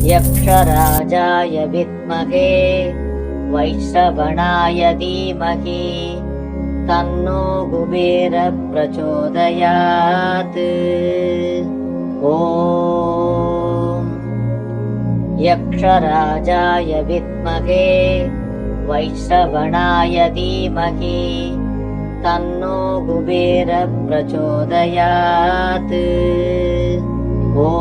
यक्षराजाय विद्महे वैश्रवणाय धीमहि तन्नो कुबेरः प्रचोदयात्। ॐ यक्षराजाय विद्महे वैश्रवणाय धीमहि तन्नो कुबेरः प्रचोदयात्। ॐ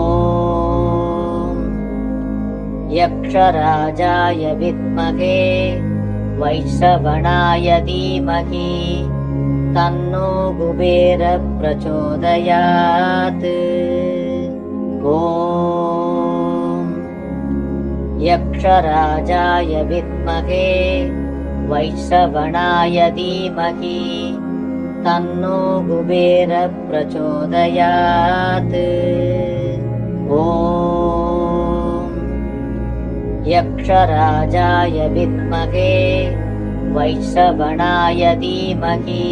यक्षराजाय विद्महे वैश्रवणाय धीमहि तन्नो कुबेरः प्रचोदयात्। ॐ यक्षराजाय विद्महे वैश्रवणाय धीमहि तन्नो कुबेरः प्रचोदयात्। ॐ यक्षराजाय विद्महे वैश्रवणाय धीमहि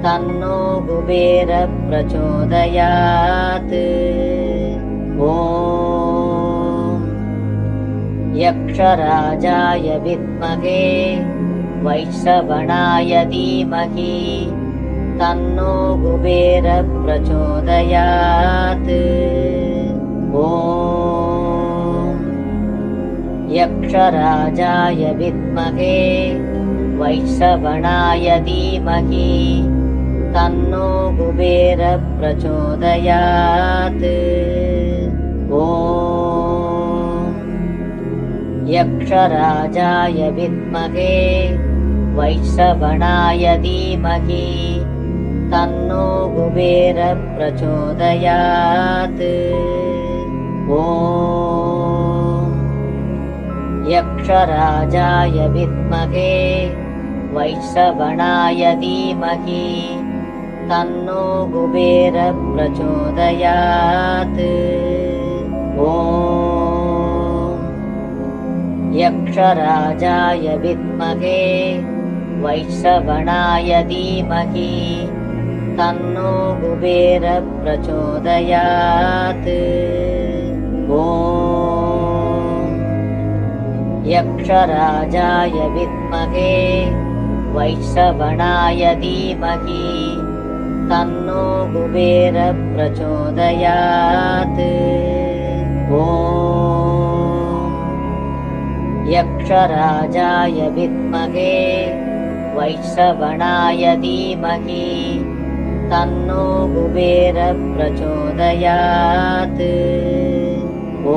तन्नो कुबेरः प्रचोदयात्। ॐ यक्षराजाय विद्महे वैश्रवणाय धीमहि तन्नो कुबेरः प्रचोदयात्। ॐ यक्षराजाय विद्महे वैश्रवणाय धीमहि तन्नो कुबेरः प्रचोदयात्। ॐ यक्षराजाय विद्महे वैश्रवणाय धीमहि तन्नो कुबेरः प्रचोदयात्। ॐ यक्षराजाय विद्महे वैश्रवणाय धीमहि तन्नो कुबेरः प्रचोदयात्। ॐ यक्षराजाय विद्महे वैश्रवणाय धीमहि तन्नो कुबेरः प्रचोदयात्। ॐ यक्षराजाय विद्महे वैश्रवणाय धीमहि तन्नो कुबेरः प्रचोदयात्। ॐ यक्षराजाय विद्महे वैश्रवणाय धीमहि तन्नो कुबेरः प्रचोदयात्। ॐ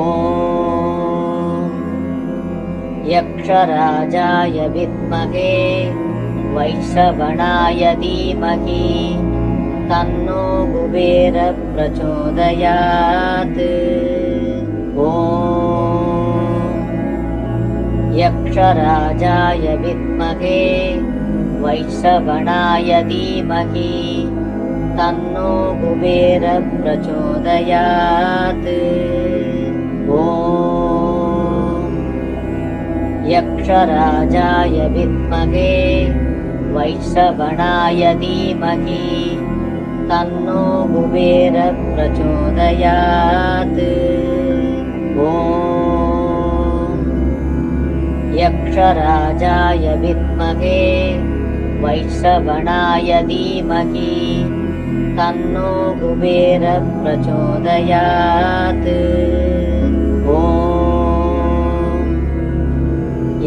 यक्षराजाय विद्महे वैश्रवणाय धीमहि तन्नो कुबेरः प्रचोदयात्। ॐ यक्षराजाय विद्महे वैश्रवणाय धीमहि तन्नो कुबेरः प्रचोदयात्। ॐ यक्षराजाय विद्महे वैश्रवणाय धीमहि तन्नो कुबेरः प्रचोदयात्। ॐ यक्षराजाय विद्महे वैश्रवणाय धीमहि तन्नो कुबेरः प्रचोदयात्। ॐ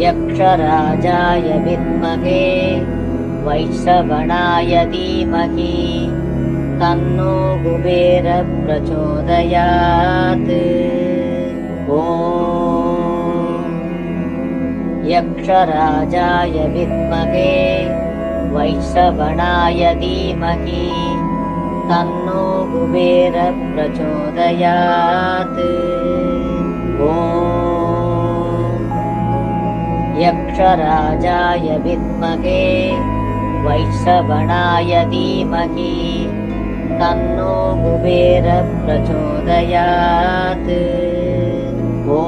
यक्षराजाय विद्महे वैश्रवणाय धीमहि तन्नो कुबेरः प्रचोदयात्। ॐ यक्षराजाय विद्महे वैश्रवणाय धीमहि तन्नो कुबेरः प्रचोदयात्। ॐ यक्षराजाय विद्महे वैश्रवणाय धीमहि तन्नो कुबेरः प्रचोदयात्। ॐ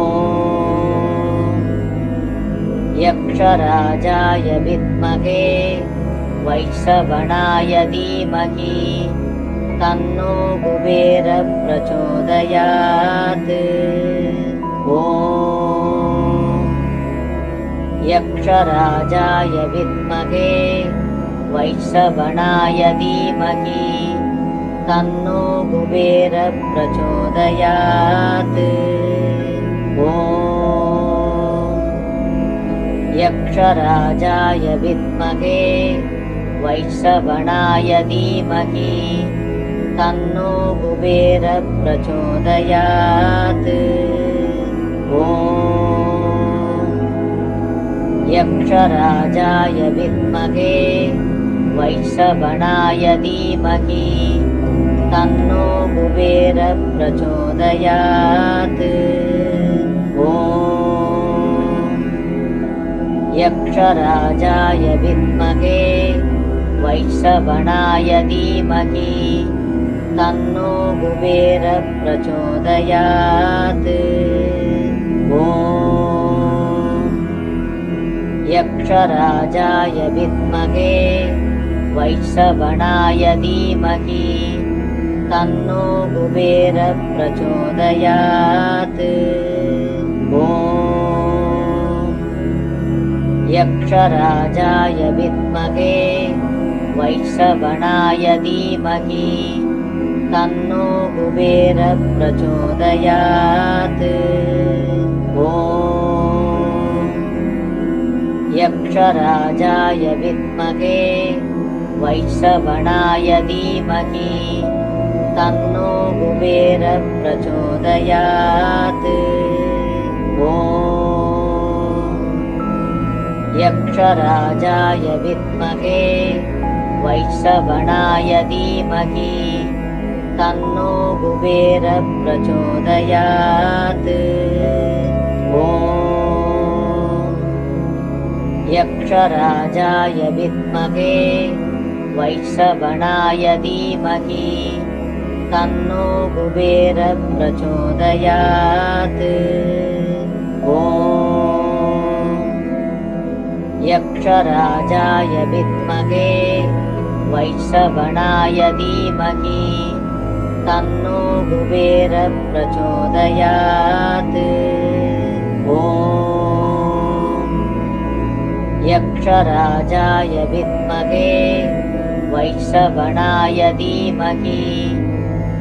यक्षराजाय विद्महे वैश्रवणाय धीमहि तन्नो कुबेरः प्रचोदयात्। ॐ यक्षराजाय विद्महे वैश्रवणाय धीमहि तन्नो कुबेरः प्रचोदयात्। ॐ यक्षराजाय विद्महे वैश्रवणाय धीमहि तन्नो कुबेरः प्रचोदयात्। ॐ यक्षराजाय विद्महे वैश्रवणाय धीमहि तन्नो कुबेरः प्रचोदयात्। ॐ यक्षराजाय विद्महे वैश्रवणाय धीमहि तन्नो कुबेरः प्रचोदयात्। ॐ यक्षराजाय विद्महे वैश्रवणाय धीमहि तन्नो कुबेरः प्रचोदयात्। ॐ यक्षराजाय विद्महे वैश्रवणाय धीमहि तन्नो कुबेरः प्रचोदयात्। ॐ यक्षराजाय विद्महे वैश्रवणाय धीमहि तन्नो कुबेरः प्रचोदयात्। ॐ यक्षराजाय विद्महे वैश्रवणाय धीमहि तन्नो कुबेरः प्रचोदयात्। ॐ यक्षराजाय विद्महे वैश्रवणाय धीमहि तन्नो कुबेरः प्रचोदयात्। ॐ यक्षराजाय विद्महे वैश्रवणाय धीमहि तन्नो कुबेरः प्रचोदयात्। ॐ यक्षराजाय विद्महे वैश्रवणाय धीमहि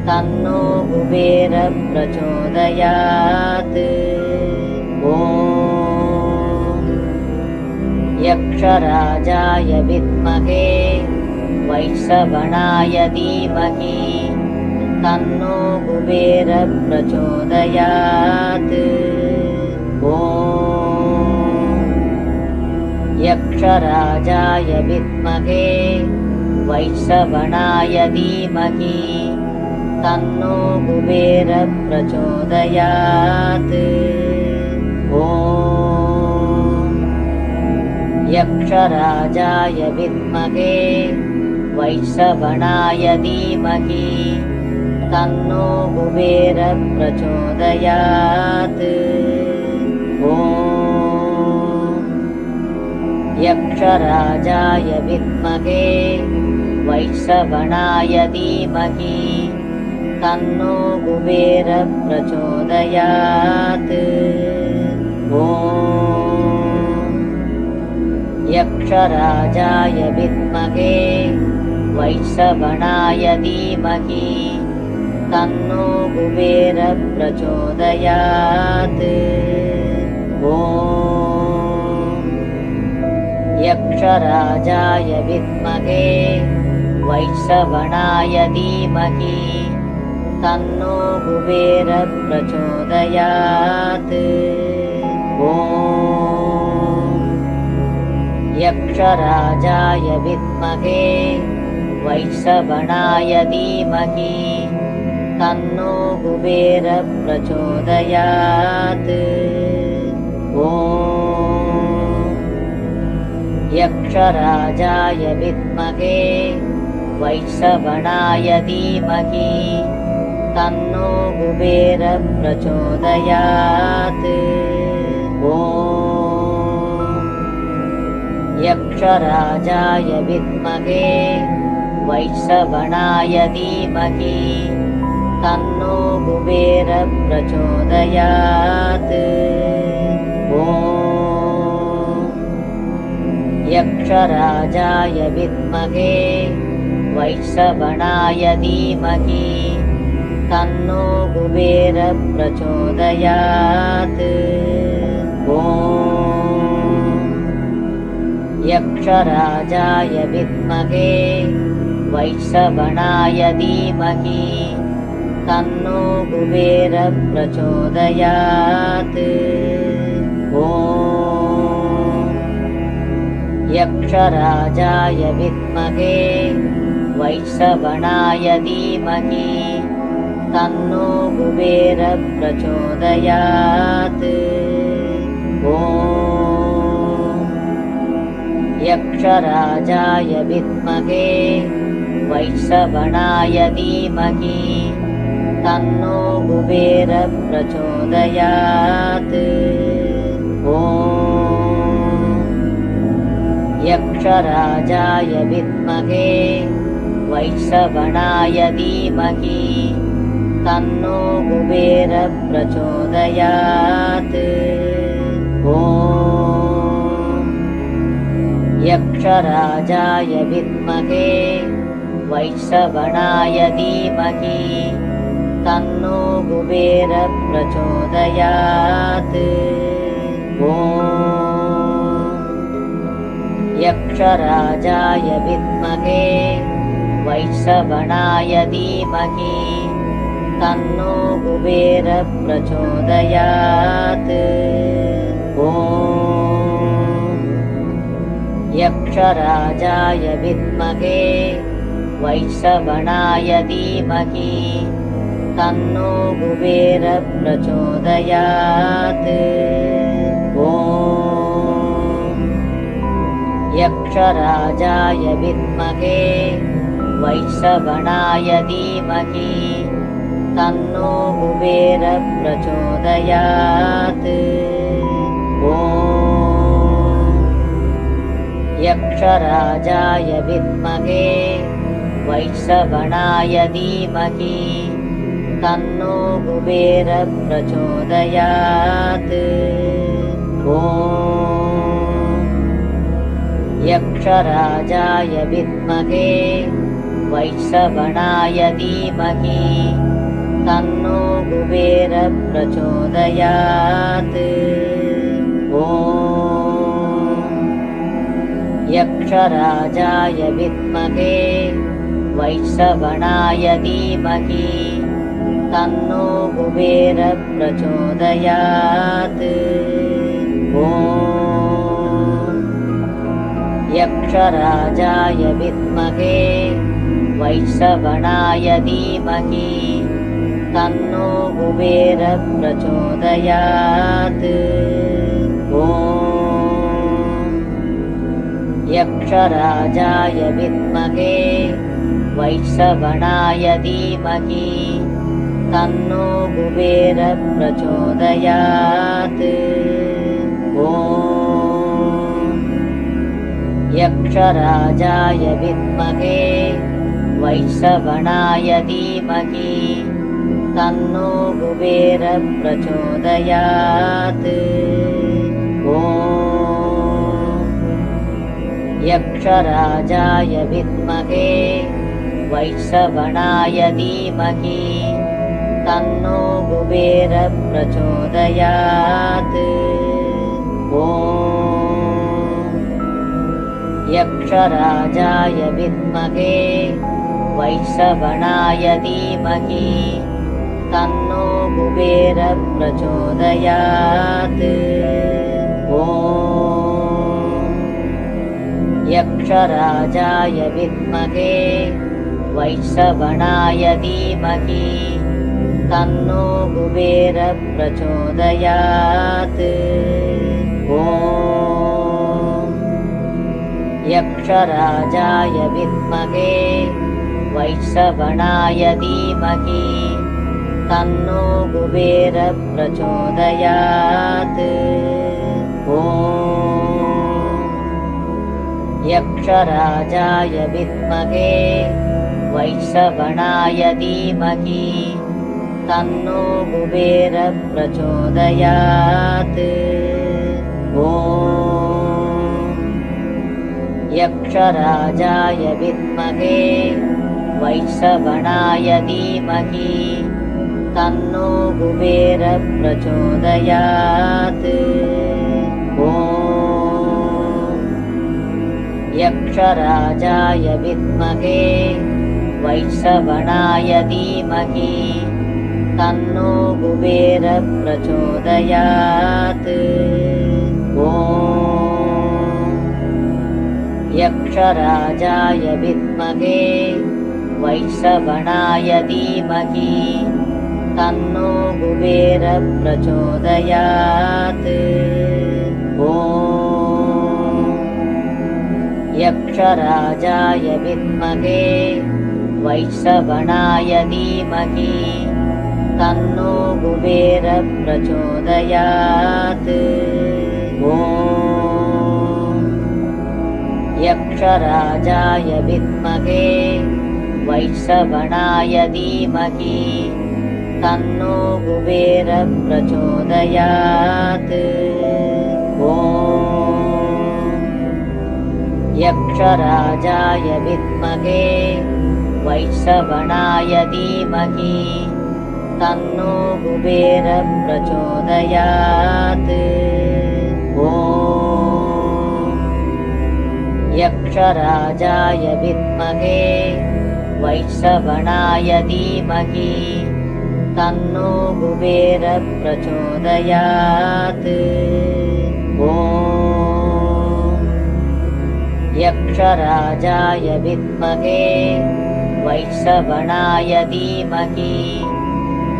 तन्नो कुबेरः प्रचोदयात्। ॐ यक्षराजाय विद्महे वैश्रवणाय धीमहि तन्नो कुबेरः प्रचोदयात्। ॐ यक्षराजाय विद्महे वैश्रवणाय धीमहि तन्नो कुबेरः प्रचोदयात्। ॐ यक्षराजाय विद्महे वैश्रवणाय धीमहि तन्नो कुबेरः प्रचोदयात्। ॐ यक्षराजाय विद्महे वैश्रवणाय धीमहि तन्नो कुबेरः प्रचोदयात्। ॐ यक्षराजाय विद्महे वैश्रवणाय धीमहि तन्नो कुबेरः प्रचोदयात्। ॐ यक्षराजाय विद्महे वैश्रवणाय धीमहि तन्नो कुबेरः प्रचोदयात्। ॐ यक्षराजाय विद्महे वैश्रवणाय धीमहि तन्नो कुबेरः प्रचोदयात्। ॐ यक्षराजाय विद्महे वैश्रवणाय धीमहि तन्नो कुबेरः प्रचोदयात्। ॐ यक्षराजाय विद्महे वैश्रवणाय धीमहि तन्नो कुबेरः प्रचोदयात्। ॐ यक्षराजाय विद्महे वैश्रवणाय धीमहि तन्नो कुबेरः प्रचोदयात्। ॐ यक्षराजाय विद्महे वैश्रवणाय धीमहि तन्नो कुबेरः प्रचोदयात्। ॐ यक्षराजाय विद्महे वैश्रवणाय धीमहि तन्नो कुबेरः प्रचोदयात्। ॐ यक्षराजाय विद्महे वैश्रवणाय धीमहि तन्नो कुबेरः प्रचोदयात्। ॐ यक्षराजाय विद्महे वैश्रवणाय धीमहि तन्नो कुबेरः प्रचोदयात्। ॐ यक्षराजाय विद्महे वैश्रवणाय धीमहि तन्नो कुबेरः प्रचोदयात्। ॐ यक्षराजाय विद्महे वैश्रवणाय धीमहि तन्नो कुबेरः प्रचोदयात्। ॐ यक्षराजाय विद्महे वैश्रवणाय धीमहि तन्नो कुबेरः प्रचोदयात्। ॐ यक्षराजाय विद्महे वैश्रवणाय धीमहि तन्नो कुबेरः प्रचोदयात्। ॐ यक्षराजाय विद्महे वैश्रवणाय धीमहि तन्नो कुबेरः प्रचोदयात्। ॐ यक्षराजाय विद्महे वैश्रवणाय धीमहि तन्नो कुबेरः प्रचोदयात्। ॐ यक्षराजाय विद्महे वैश्रवणाय धीमहि तन्नो कुबेरः प्रचोदयात्। ॐ यक्षराजाय विद्महे वैश्रवणाय धीमहि तन्नो कुबेरः प्रचोदयात्। ॐ यक्षराजाय विद्महे वैश्रवणाय धीमहि तन्नो कुबेरः प्रचोदयात्। ॐ यक्षराजाय विद्महे वैश्रवणाय धीमहि तन्नो कुबेरः प्रचोदयात्। ॐ यक्षराजाय विद्महे वैश्रवणाय धीमहि तन्नो कुबेरः प्रचोदयात्। ॐ यक्षराजाय विद्महे वैश्रवणाय धीमहि तन्नो कुबेरः प्रचोदयात्। ॐ यक्षराजाय विद्महे वैश्रवणाय धीमहि तन्नो कुबेरः प्रचोदयात्। ॐ यक्षराजाय विद्महे वैश्रवणाय धीमहि तन्नो कुबेरः प्रचोदयात्। ॐ यक्षराजाय विद्महे वैश्रवणाय धीमहि तन्नो कुबेरः प्रचोदयात्। ॐ यक्षराजाय विद्महे वैश्रवणाय धीमहि तन्नो कुबेरः प्रचोदयात्। ॐ यक्षराजाय विद्महे वैश्रवणाय धीमहि तन्नो कुबेरः प्रचोदयात्। ॐ यक्षराजाय विद्महे वैश्रवणाय धीमहि तन्नो कुबेरः प्रचोदयात्। ॐ यक्षराजाय विद्महे वैश्रवणाय धीमहि तन्नो कुबेरः प्रचोदयात्। ॐ यक्षराजाय विद्महे वैश्रवणाय धीमहि तन्नो कुबेरः प्रचोदयात्। ॐ यक्षराजाय विद्महे वैश्रवणाय धीमहि तन्नो कुबेरः प्रचोदयात्। ॐ यक्षराजाय विद्महे वैश्रवणाय धीमहि तन्नो कुबेरः प्रचोदयात्। ॐ यक्षराजाय विद्महे वैश्रवणाय धीमहि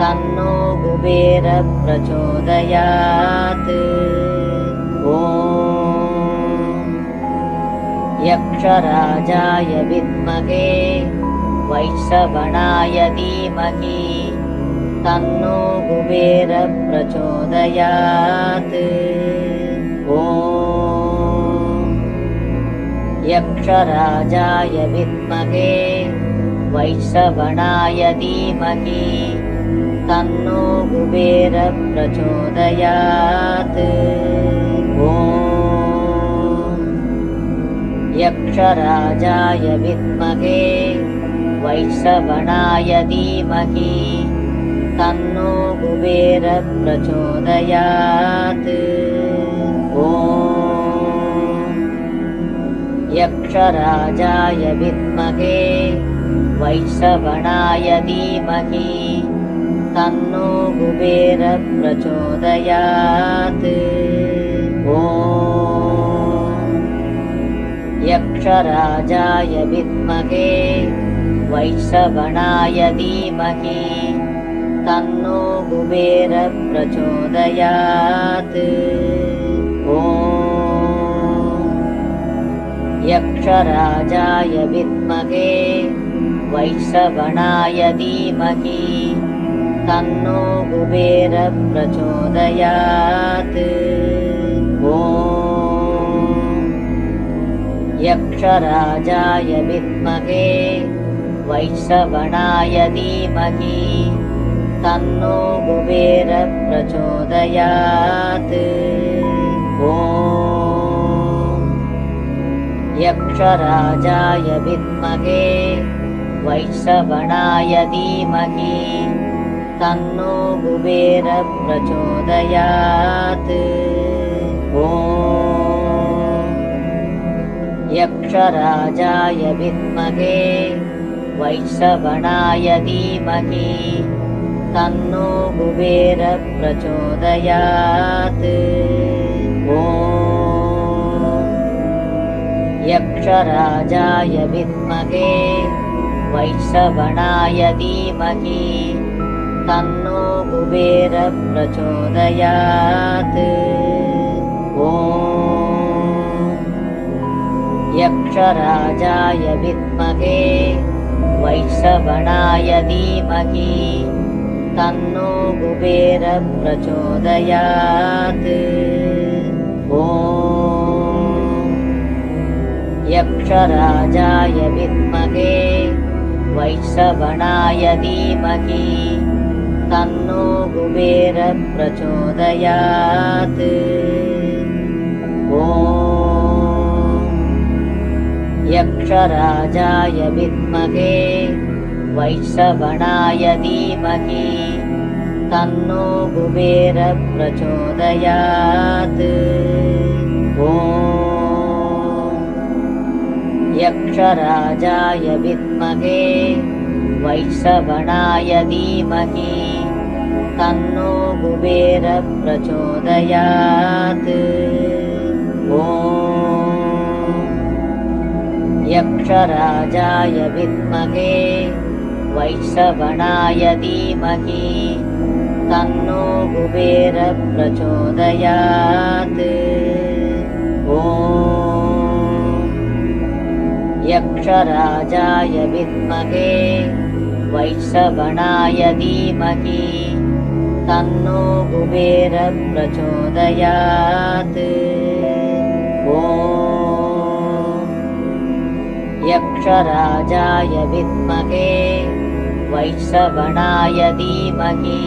तन्नो कुबेरः प्रचोदयात्। ॐ यक्षराजाय विद्महे वैश्रवणाय धीमहि तन्नो कुबेरः प्रचोदयात्। ॐ यक्षराजाय विद्महे वैश्रवणाय धीमहि तन्नो कुबेरः प्रचोदयात्। ॐ यक्षराजाय विद्महे वैश्रवणाय धीमहि तन्नो कुबेरः प्रचोदयात्। ॐ यक्षराजाय विद्महे वैश्रवणाय धीमहि तन्नो कुबेरः प्रचोदयात्। ॐ यक्षराजाय विद्महे वैश्रवणाय धीमहि तन्नो कुबेरः प्रचोदयात्। ॐ यक्षराजाय विद्महे वैश्रवणाय धीमहि तन्नो कुबेरः प्रचोदयात्। ॐ यक्षराजाय विद्महे वैश्रवणाय धीमहि तन्नो कुबेरः प्रचोदयात्। ॐ यक्षराजाय विद्महे वैश्रवणाय धीमहि तन्नो कुबेरः प्रचोदयात्। ॐ यक्षराजाय विद्महे वैश्रवणाय धीमहि तन्नो कुबेरः प्रचोदयात्। ॐ यक्षराजाय विद्महे वैश्रवणाय धीमहि तन्नो कुबेरः प्रचोदयात्। ॐ यक्षराजाय विद्महे वैश्रवणाय धीमहि तन्नो कुबेरः प्रचोदयात्। ॐ यक्षराजाय विद्महे वैश्रवणाय धीमहि तन्नो कुबेरः प्रचोदयात्। ॐ यक्षराजाय विद्महे वैश्रवणाय धीमहि तन्नो कुबेरः प्रचोदयात्। ॐ यक्षराजाय विद्महे वैश्रवणाय धीमहि तन्नो कुबेरः प्रचोदयात्। ॐ यक्षराजाय विद्महे वैश्रवणाय धीमहि तन्नो कुबेरः प्रचोदयात्। ॐ यक्षराजाय विद्महे वैश्रवणाय धीमहि तन्नो कुबेरः प्रचोदयात्। ॐ यक्षराजाय विद्महे वैश्रवणाय धीमहि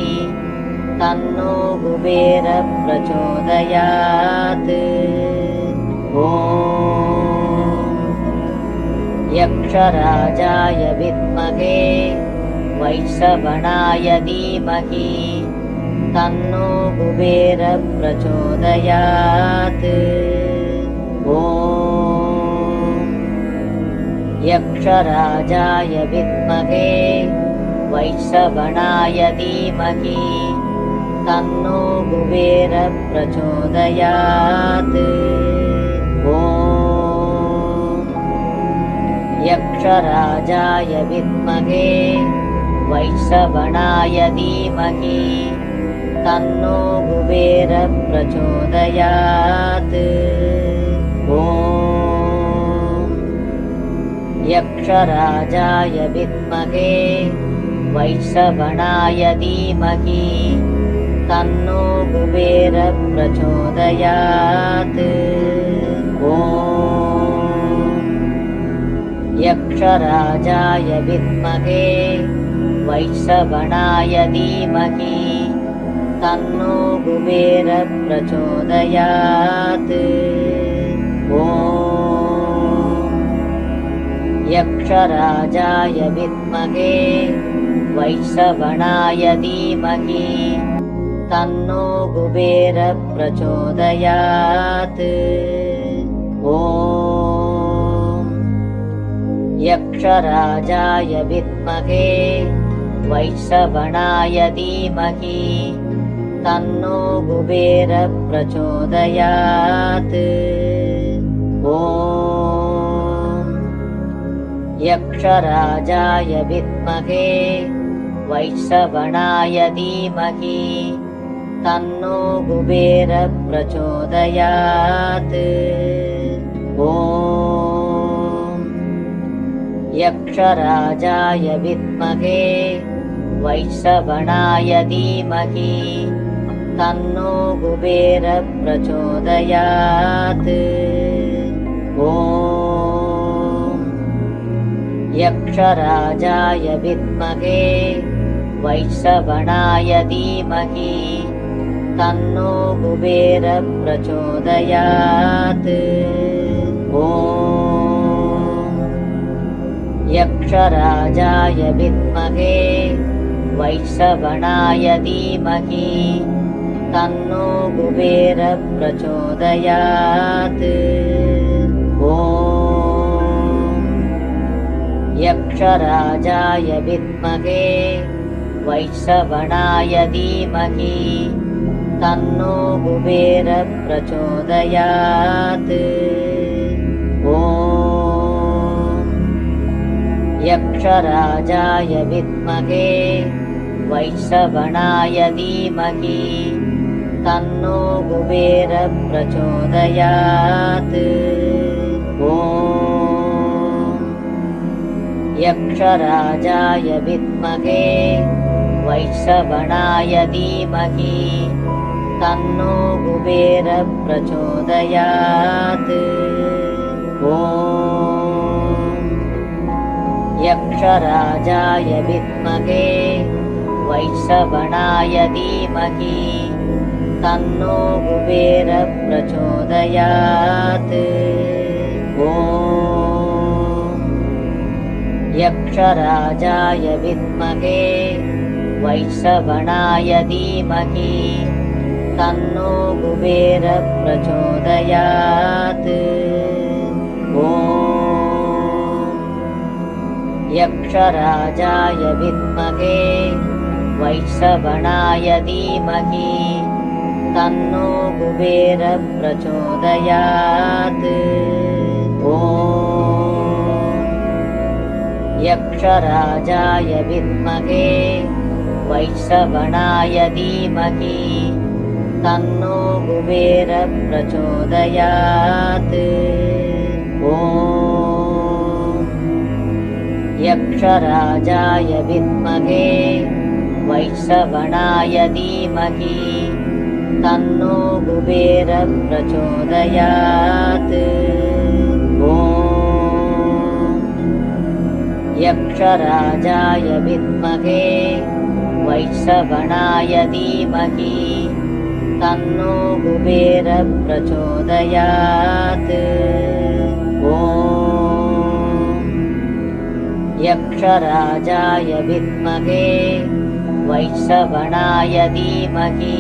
तन्नो कुबेरः प्रचोदयात्। ॐ यक्षराजाय विद्महे वैश्रवणाय धीमहि तन्नो कुबेरः प्रचोदयात्। ॐ यक्षराजाय विद्महे वैश्रवणाय धीमहि तन्नो कुबेरः प्रचोदयात्। ॐ यक्षराजाय विद्महे वैश्रवणाय धीमहि तन्नो कुबेरः प्रचोदयात्। ॐ यक्षराजाय विद्महे वैश्रवणाय धीमहि तन्नो कुबेरः प्रचोदयात्। ॐ यक्षराजाय विद्महे वैश्रवणाय धीमहि तन्नो कुबेरः प्रचोदयात्। ॐ यक्षराजाय विद्महे वैश्रवणाय धीमहि तन्नो कुबेरः प्रचोदयात्। ॐ यक्षराजाय विद्महे वैश्रवणाय धीमहि तन्नो कुबेरः प्रचोदयात्। ॐ यक्षराजाय विद्महे वैश्रवणाय धीमहि तन्नो कुबेरः प्रचोदयात्। ॐ यक्षराजाय विद्महे वैश्रवणाय धीमहि तन्नो कुबेरः प्रचोदयात्। ॐ यक्षराजाय विद्महे वैश्रवणाय धीमहि तन्नो कुबेरः प्रचोदयात्। ॐ यक्षराजाय विद्महे वैश्रवणाय धीमहि तन्नो कुबेरः प्रचोदयात्। ॐ यक्षराजाय विद्महे वैश्रवणाय धीमहि तन्नो कुबेरः प्रचोदयात्। ॐ यक्षराजाय विद्महे वैश्रवणाय धीमहि तन्नो कुबेरः प्रचोदयात्। ॐ यक्षराजाय विद्महे वैश्रवणाय धीमहि तन्नो कुबेरः प्रचोदयात्। ॐ यक्षराजाय विद्महे वैश्रवणाय धीमहि तन्नो कुबेरः प्रचोदयात्। ॐ यक्षराजाय विद्महे वैश्रवणाय धीमहि तन्नो कुबेरः प्रचोदयात्। ॐ यक्षराजाय विद्महे वैश्रवणाय धीमहि तन्नो कुबेरः प्रचोदयात्। ॐ यक्षराजाय विद्महे वैश्रवणाय धीमहि तन्नो कुबेरः प्रचोदयात्। ॐ यक्षराजाय विद्महे वैश्रवणाय धीमहि तन्नो कुबेरः प्रचोदयात्। ॐ यक्षराजाय विद्महे वैश्रवणाय धीमहि तन्नो कुबेरः प्रचोदयात्। ॐ यक्षराजाय विद्महे वैश्रवणाय धीमहि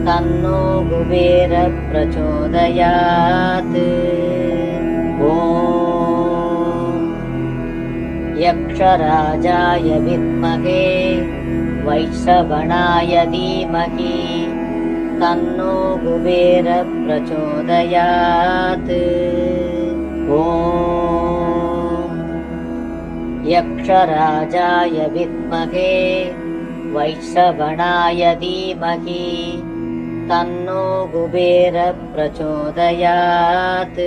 तन्नो कुबेरः प्रचोदयात्। ॐ यक्षराजाय विद्महे वैश्रवणाय धीमहि तन्नो कुबेरः प्रचोदयात्। ॐ यक्षराजाय विद्महे वैश्रवणाय धीमहि तन्नो कुबेरः प्रचोदयात्।